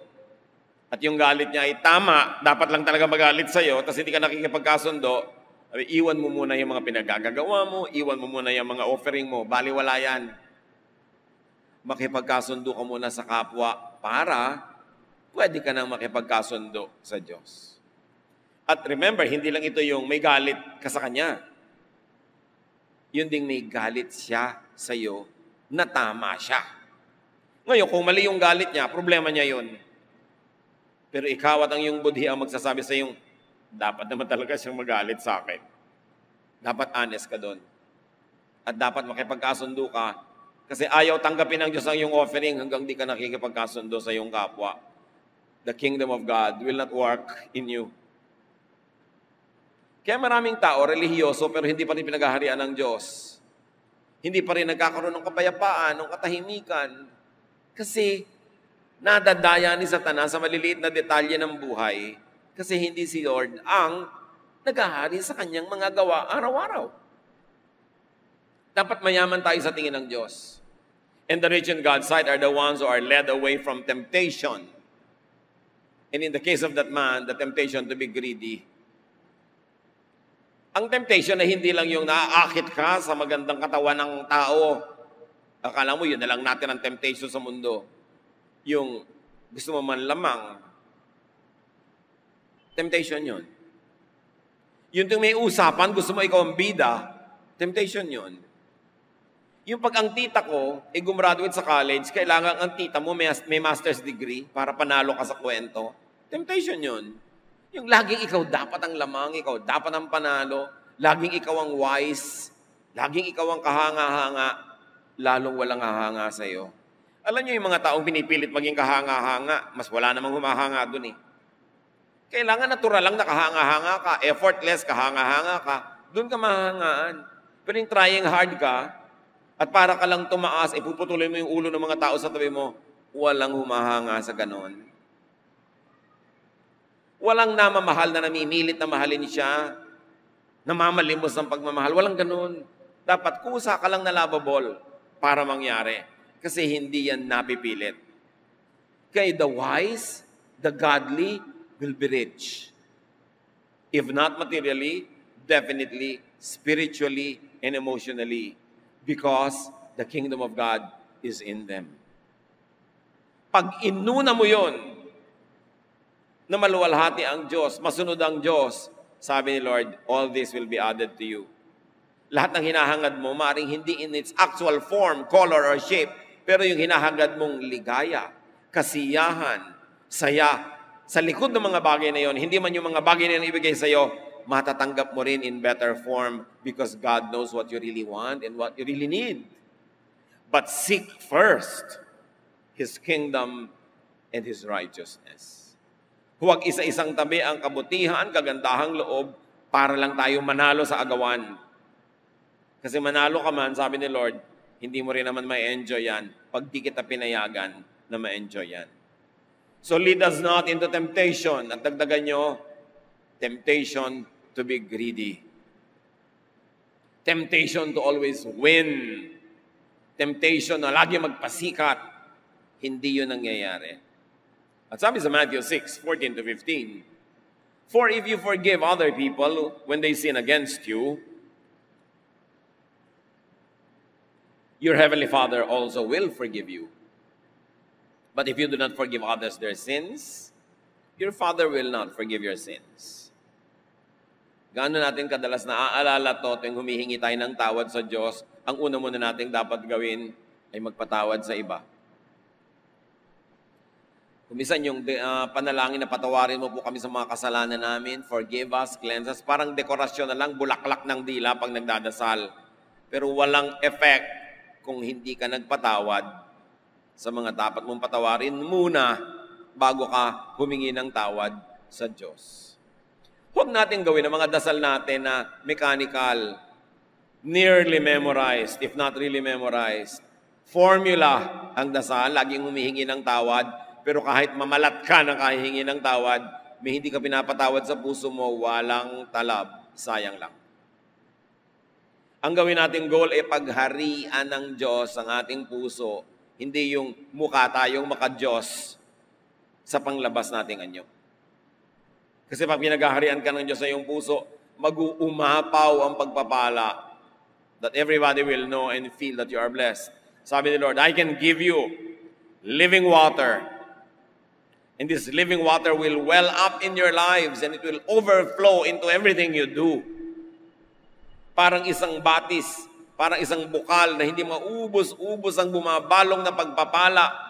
at yung galit niya ay tama, dapat lang talaga magalit sa'yo, tapos hindi ka nakikipagkasundo, iwan mo muna yung mga pinagagagawa mo, iwan mo muna yung mga offering mo, baliwala yan. Makipagkasundo ka muna sa kapwa para pwede ka nang makipagkasundo sa Diyos. At remember, hindi lang ito yung may galit ka sa Kanya. Yun ding may galit siya sa iyo na tama siya. Ngayon, kung mali yung galit niya, problema niya yun. Pero ikaw at ang iyong budhi ang magsasabi sa iyong, dapat naman talaga siyang magalit sa akin. Dapat honest ka doon. At dapat makipagkasundo ka kasi ayaw tanggapin ng Diyos ang iyong offering hanggang di ka nakikipagkasundo sa iyong kapwa. The kingdom of God will not work in you. Kaya maraming tao, relihiyoso, pero hindi pa rin pinaghaharian ng Diyos. Hindi pa rin nagkakaroon ng kapayapaan, ng katahimikan. Kasi nadadaya ni Satanas sa maliliit na detalye ng buhay kasi hindi si Lord ang naghahari sa kanyang mga gawa araw-araw. Dapat mayaman tayo sa tingin ng Diyos. And the rich in God's sight are the ones who are led away from temptation. And in the case of that man, the temptation to be greedy. Ang temptation na hindi lang yung naaakit ka sa magandang katawan ng tao. Akala mo yun na lang natin ang temptation sa mundo. Yung gusto mo man lamang. Temptation yun. Yung may usapan, gusto mo ikaw ang bida, temptation yun. Yung pag ang tita ko, gumraduate sa college, kailangan ang tita mo may master's degree para panalo ka sa kwento. Temptation yun. Yung laging ikaw dapat ang lamang, ikaw dapat ang panalo, laging ikaw ang wise, laging ikaw ang kahanga-hanga, lalong walang hahanga sa iyo. Alam niyo yung mga taong pinipilit maging kahanga-hanga, mas wala namang humahanga dun eh. Kailangan natural lang na kahanga-hanga ka, effortless, kahanga-hanga ka, dun ka mahangaan. Pero yung trying hard ka, at para ka lang tumaas, ipuputuloy mo yung ulo ng mga tao sa tabi mo, walang humahanga sa ganon. Walang namamahal na namimilit na mahalin siya, namamalimos ng pagmamahal, walang ganon. Dapat kusa ka lang na lovable para mangyari. Kasi hindi yan napipilit. Kaya the wise, the godly, will be rich. If not materially, definitely, spiritually, and emotionally. Because the kingdom of God is in them. Pag inuna mo yon na maluwalhati ang Diyos, masunod ang Diyos, sabi ni Lord, all this will be added to you. Lahat ng hinahangad mo, maaaring hindi in its actual form, color, or shape, pero yung hinahangad mong ligaya, kasiyahan, saya, sa likod ng mga bagay na yon, hindi man yung mga bagay na yon ibigay sa iyo, matatanggap mo rin in better form because God knows what you really want and what you really need. But seek first His kingdom and His righteousness. Huwag isa-isang tabi ang kabutihan, kagandahang loob para lang tayo manalo sa agawan. Kasi manalo ka man, sabi ni Lord, hindi mo rin naman ma-enjoy yan pag di kita pinayagan na ma-enjoy yan. So lead us not into temptation. At dagdagan nyo, temptation to be greedy. Temptation to always win. Temptation na lagi magpasikat. Hindi yun nangyayari. At sabi sa Matthew 6:14 to 15, for if you forgive other people when they sin against you, your heavenly Father also will forgive you. But if you do not forgive others their sins, your Father will not forgive your sins. Gaano natin kadalas naaalala to tuwing humihingi tayo ng tawad sa Diyos, ang una muna nating dapat gawin ay magpatawad sa iba. Kumisan yung panalangin na patawarin mo po kami sa mga kasalanan namin, forgive us, cleanse us, parang dekorasyon na lang, bulaklak ng dila pag nagdadasal. Pero walang effect kung hindi ka nagpatawad sa mga dapat mong patawarin muna bago ka humingi ng tawad sa Diyos. Huwag natin gawin ang mga dasal natin na mechanical, nearly memorized, if not really memorized. Formula ang dasal, laging humihingi ng tawad, pero kahit mamalat ka na kahihingi ng tawad, may hindi ka pinapatawad sa puso mo, walang talab, sayang lang. Ang gawin nating goal ay pagharian ng Diyos ang ating puso, hindi yung mukha tayong maka-Diyos sa panglabas nating anyo. Kasi pag pinaghaharian ka ng Diyos sa iyong puso, mag-uumapaw ang pagpapala that everybody will know and feel that you are blessed. Sabi ni Lord, I can give you living water. And this living water will well up in your lives and it will overflow into everything you do. Parang isang batis, parang isang bukal na hindi maubos-ubos ang bumabalong na pagpapala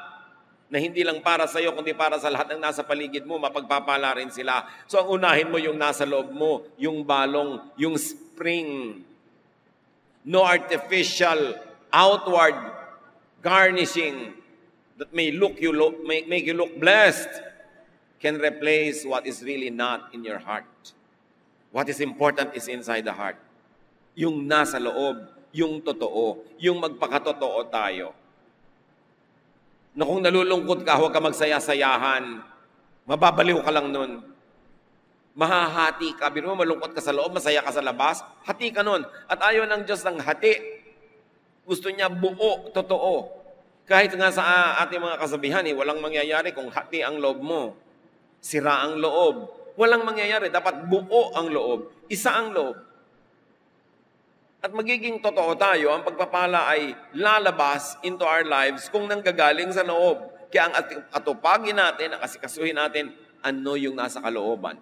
na hindi lang para sa iyo kundi para sa lahat ng nasa paligid mo, mapagpapala rin sila. So ang unahin mo yung nasa loob mo, yung balong, yung spring. No artificial outward garnishing that may make you look blessed can replace what is really not in your heart. What is important is inside the heart. Yung nasa loob, yung totoo, yung magpakatotoo tayo. Na kung nalulungkot ka, huwag ka magsaya-sayahan. Mababaliw ka lang nun. Mahahati ka. Biro mo, malungkot ka sa loob, masaya ka sa labas. Hati ka nun. At ayaw ng Diyos ng hati. Gusto niya buo, totoo. Kahit nga sa ating mga kasabihan, walang mangyayari kung hati ang loob mo. Sira ang loob. Walang mangyayari. Dapat buo ang loob. Isa ang loob. At magiging totoo tayo, ang pagpapala ay lalabas into our lives kung nanggagaling sa loob. Kaya ang atupagin natin, ang asikasuhin natin, ano yung nasa kalooban.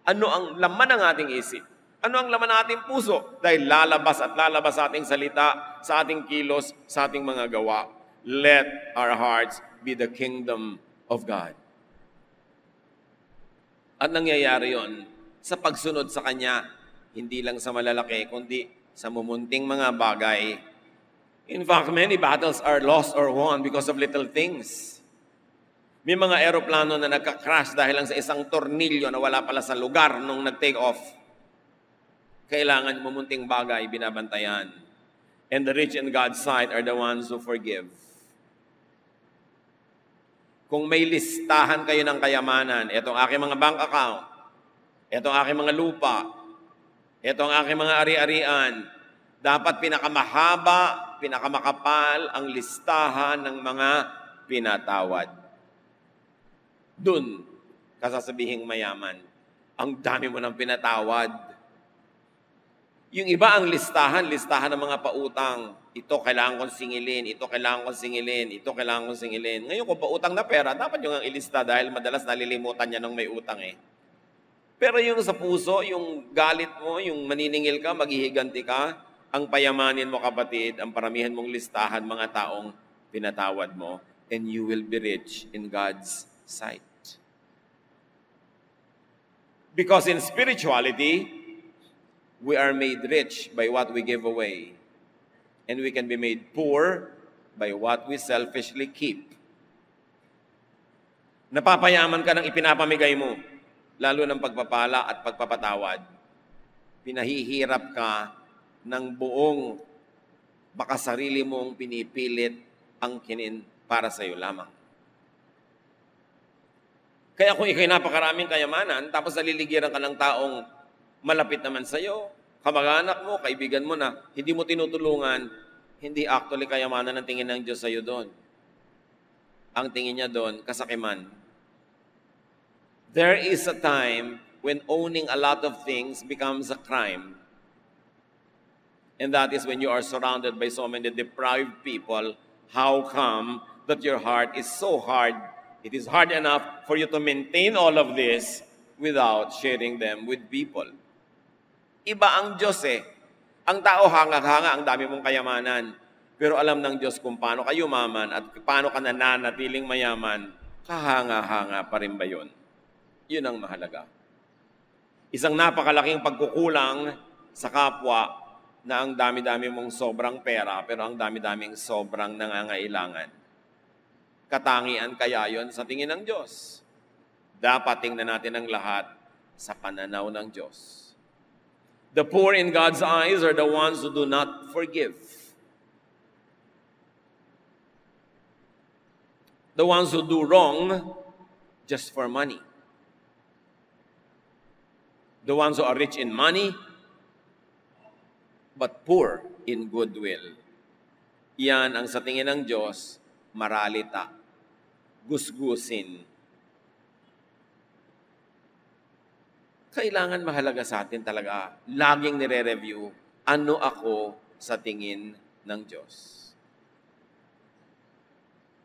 Ano ang laman ng ating isip. Ano ang laman ng ating puso. Dahil lalabas at lalabas sa ating salita, sa ating kilos, sa ating mga gawa. Let our hearts be the kingdom of God. At nangyayari yon sa pagsunod sa Kanya, hindi lang sa malalaki, kundi sa mumunting mga bagay. In fact, many battles are lost or won because of little things. May mga aeroplano na nagka-crash dahil lang sa isang tornilyo na wala pala sa lugar nung nag-take off. Kailangan mumunting bagay, binabantayan. And the rich in God's sight are the ones who forgive. Kung may listahan kayo ng kayamanan, itong aking mga bank account, itong aking mga lupa, itong aking mga ari-arian, dapat pinakamahaba, pinakamakapal ang listahan ng mga pinatawad. Dun, kasasabihing mayaman, ang dami mo ng pinatawad. Yung iba ang listahan ng mga pautang. Ito kailangan kong singilin, ito kailangan kong singilin, ito kailangan kong singilin. Ngayon kung pautang na pera, dapat yung ang ilista dahil madalas nalilimutan niya nung may utang eh. Pero yung sa puso, yung galit mo, yung maniningil ka, maghihiganti ka, ang payamanin mo kapatid, ang paramihan mong listahan mga taong pinatawad mo, and you will be rich in God's sight. Because in spirituality, we are made rich by what we give away. And we can be made poor by what we selfishly keep. Napapayaman ka ng ipinapamigay mo, lalo ng pagpapala at pagpapatawad. Pinahihirap ka ng buong baka sarili mong pinipilit ang kinin para sa iyo lamang. Kaya kung ikaw'y napakaraming kayamanan, tapos naliligiran ka ng taong malapit naman sa iyo, kamag-anak mo, kaibigan mo na, hindi mo tinutulungan, hindi actually kayamanan ang tingin ng Diyos sa iyo doon. Ang tingin niya doon, kasakiman. There is a time when owning a lot of things becomes a crime. And that is when you are surrounded by so many deprived people. How come that your heart is so hard? It is hard enough for you to maintain all of this without sharing them with people. Iba ang Diyos eh. Ang tao hanga-hanga, ang dami mong kayamanan. Pero alam ng Diyos kung paano ka yumaman at paano ka nananatiling mayaman, kahanga-hanga pa rin ba yun? Yun ang mahalaga. Isang napakalaking pagkukulang sa kapwa na ang dami-dami mong sobrang pera pero ang dami-daming sobrang nangangailangan. Katangian kaya yon sa tingin ng Diyos. Dapat tingnan natin ang lahat sa pananaw ng Diyos. The poor in God's eyes are the ones who do not forgive. The ones who do wrong just for money. The ones who are rich in money, but poor in goodwill. Yan ang sa tingin ng Diyos, maralita, gusgusin. Kailangan mahalaga sa atin talaga, laging nire-review, ano ako sa tingin ng Diyos.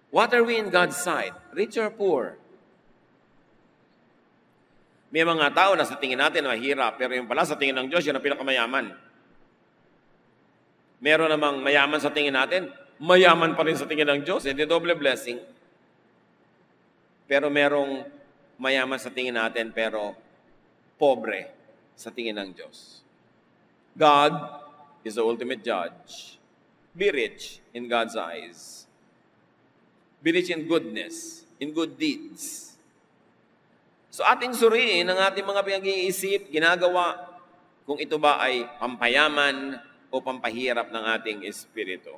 What are we in God's sight? Rich or poor? May mga tao na sa tingin natin mahirap, pero yung pala sa tingin ng Diyos, yun ang pinakamayaman. Meron namang mayaman sa tingin natin, mayaman pa rin sa tingin ng Diyos, hindi double blessing. Pero merong mayaman sa tingin natin, pero pobre sa tingin ng Diyos. God is the ultimate judge. Be rich in God's eyes. Be rich in goodness, in good deeds. So ating suriin ang ating mga pinag-iisip, ginagawa, kung ito ba ay pampayaman o pampahirap ng ating espiritu.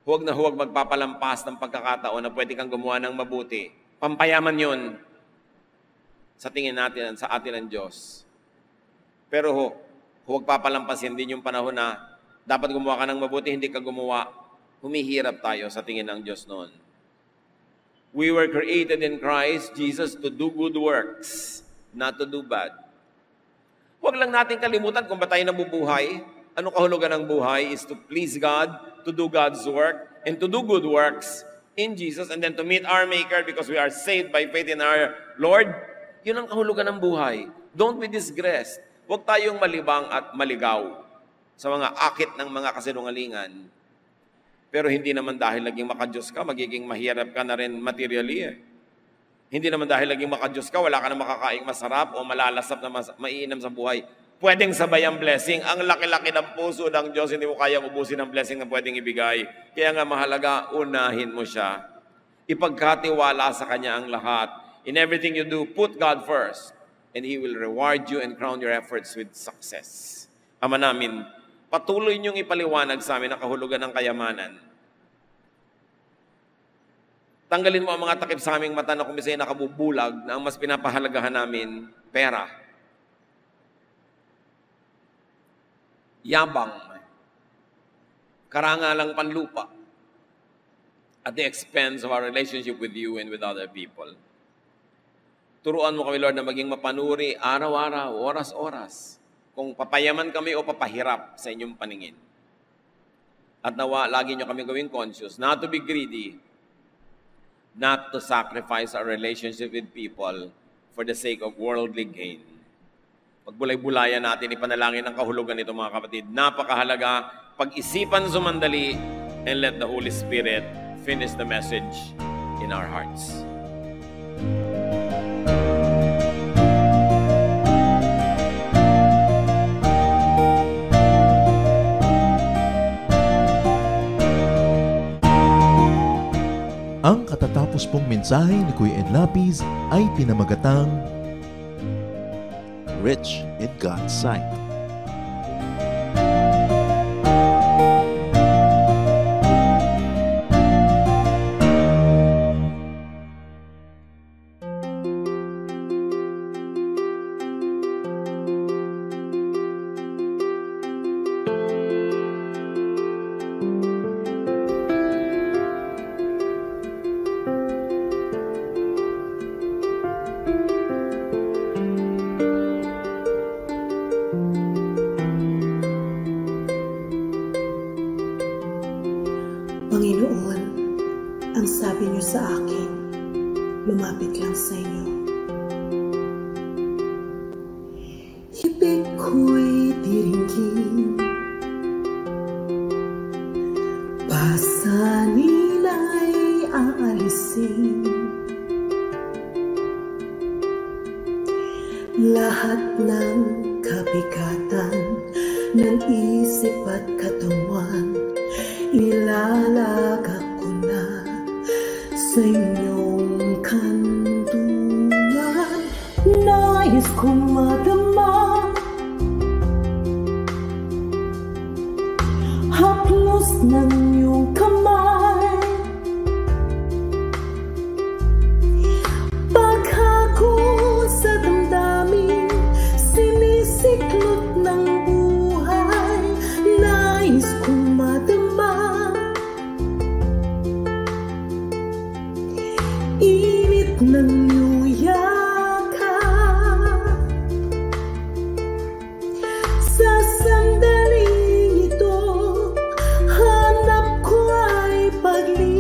Huwag na huwag magpapalampas ng pagkakataon na pwede kang gumawa ng mabuti. Pampayaman yun sa tingin natin, sa atin ng Diyos. Pero huwag papalampasin din yung panahon na dapat gumawa ka ng mabuti, hindi ka gumawa. Humihirap tayo sa tingin ng Diyos noon. We were created in Christ Jesus to do good works, not to do bad. Huwag lang natin kalimutan kung ba tayo nabubuhay. Ano kahulugan ng buhay is to please God, to do God's work, and to do good works in Jesus, and then to meet our Maker because we are saved by faith in our Lord. Yun ang kahulugan ng buhay. Don't be disgraced. Huwag tayong malibang at maligaw sa mga akit ng mga kasinungalingan. Pero hindi naman dahil naging makadiyos ka, magiging mahirap ka na rin materially. Hindi naman dahil naging makadiyos ka, wala ka na makakaing masarap o malalasap na maiinam sa buhay. Pwedeng sabay ang blessing. Ang laki-laki ng puso ng Diyos, hindi mo kayang ubusin ang blessing na pwedeng ibigay. Kaya nga mahalaga, unahin mo siya. Ipagkatiwala sa Kanya ang lahat. In everything you do, put God first, and He will reward you and crown your efforts with success. Ama namin, patuloy niyong ipaliwanag sa amin ang kahulugan ng kayamanan. Tanggalin mo ang mga takip sa aming mata na kumisay nakabubulag na ang mas pinapahalagahan namin, pera. Yabang. Karangalang panlupa. At the expense of our relationship with you and with other people. Turuan mo kami, Lord, na maging mapanuri araw-araw, oras-oras. Kung papayaman kami o papahirap sa inyong paningin. At nawa, lagi nyo kami gawing conscious, not to be greedy, not to sacrifice our relationship with people for the sake of worldly gain. Pagbulay-bulayan natin, ipanalangin ang kahulugan nito, mga kapatid. Napakahalaga, pag-isipan sumandali, and let the Holy Spirit finish the message in our hearts. Ang katatapos pong mensahe ni Kuya Ed Lapiz ay pinamagatang Rich in God's sight. Panginoon, ang sabi niyo sa akin, lumapit lang sa inyo. Ibig ako'y diringgin, pasanin ay aalisin. Lahat ng kabigatan ng isip at katawan, ilalagak ko na sa inyong kanlungan. Nais kong madama haplos ng iyong kamay, paghako sa damdamin, sinisiklot ng buhay. Nais kong madama init ng iyong yakap. Sa sandaling ito, hanap ko ay paglinaw.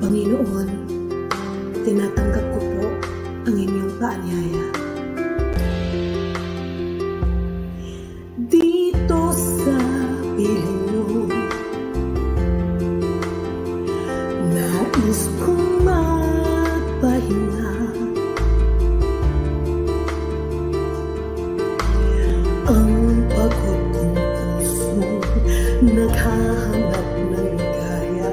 Panginoon, tinatanggap ko po ang inyong paanyaya. Dito sa piling niyo, nais kong magpahinga. Ang pagod kong puso naghahanap ng ligaya.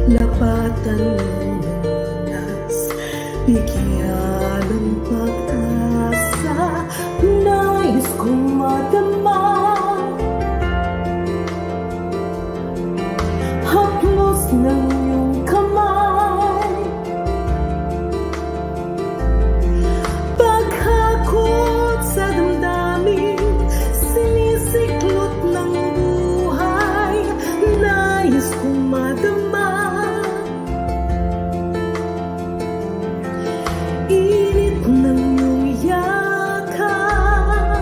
Lapatan mo ng lunas, bigyan ng pag-asa. Nais kong madama haplos ng iyong kamay, paghakot sa damdamin, sinisiklot ng buhay. Nais kong madama init ng iyong yakap.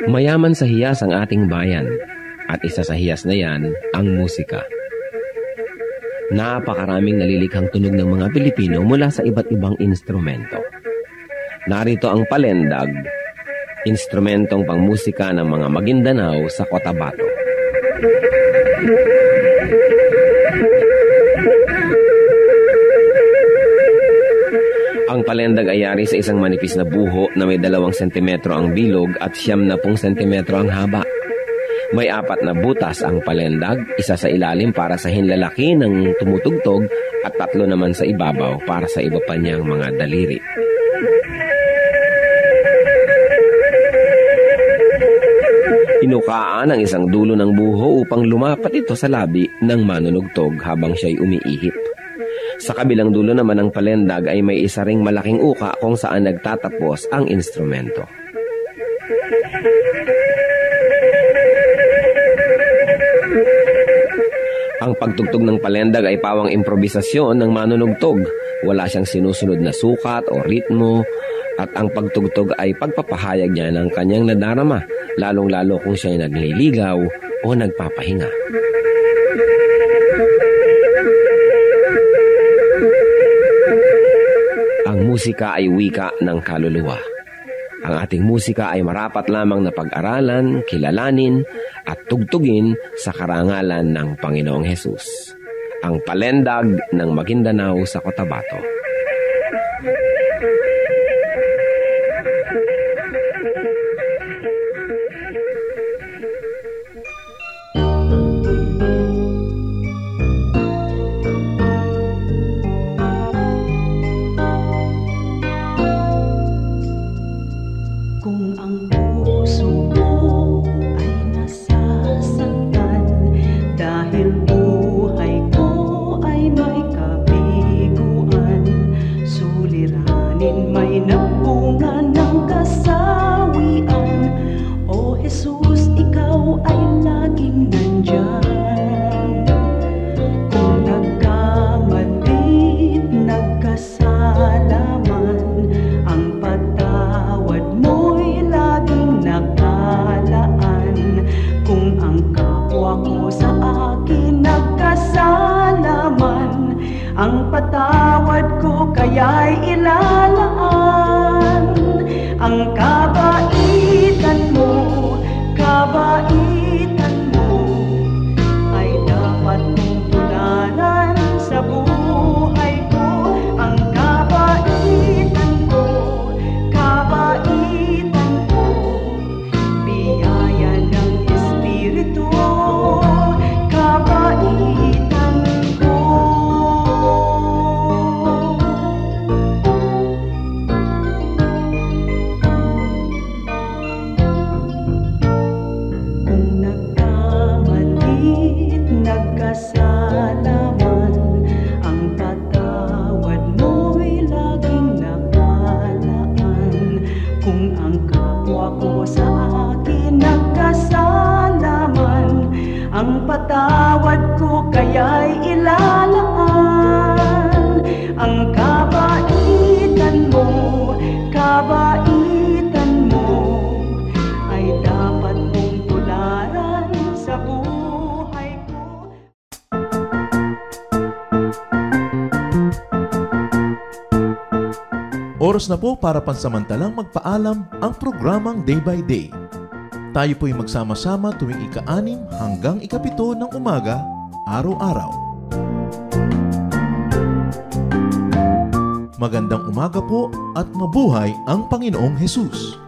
Mayaman sa hiyas ang ating bayan, at isa sa hiyas na yan ang musika. Napakaraming nalilikhang tunog ng mga Pilipino mula sa iba't ibang instrumento. Narito ang palendag, instrumentong pangmusika ng mga Maguindanao sa Cotabato. Ang palendag ay yari sa isang manipis na buho na may 2 sentimetro ang bilog at 90 sentimetro ang haba. May 4 na butas ang palendag, isa sa ilalim para sa hinlalaki ng tumutugtog at 3 naman sa ibabaw para sa iba pa niyang mga daliri. Inukaan ang isang dulo ng buho upang lumapat ito sa labi ng manunugtog habang siya'y umiihip. Sa kabilang dulo naman ng palendag ay may isa ring malaking uka kung saan nagtatapos ang instrumento. Ang pagtugtog ng palendag ay pawang improbisasyon ng manunugtog. Wala siyang sinusunod na sukat o ritmo at ang pagtugtog ay pagpapahayag niya ng kanyang nadarama, lalong-lalo kung siya'y nagliligaw o nagpapahinga. Ang musika ay wika ng kaluluwa. Ang ating musika ay marapat lamang na pag-aralan, kilalanin, at tugtugin sa karangalan ng Panginoong Hesus. Ang palendag ng Maguindanao sa Cotabato. Ang patawad ko kaya'y ilalaan. Ang kabaitan mo ay dapat mong tularan sa buhay ko. Ang kabaitan ko, biyaya ng Espiritu, kabaitan ko. Nagkasalaman, ang patawad mo'y laging nakalaan. Kung ang kapwa ko sa akin nagkasalaman, ang patawad ko kaya'y ilalaan. Ang kabaitan mo ay dapat mong tularan sa buhay ko. Oras na po para pansamantalang magpaalam ang programang Day by Day. Tayo po'y magsama-sama tuwing ika-6 hanggang ika-7 ng umaga, araw-araw. Magandang umaga po at mabuhay ang Panginoong Hesus!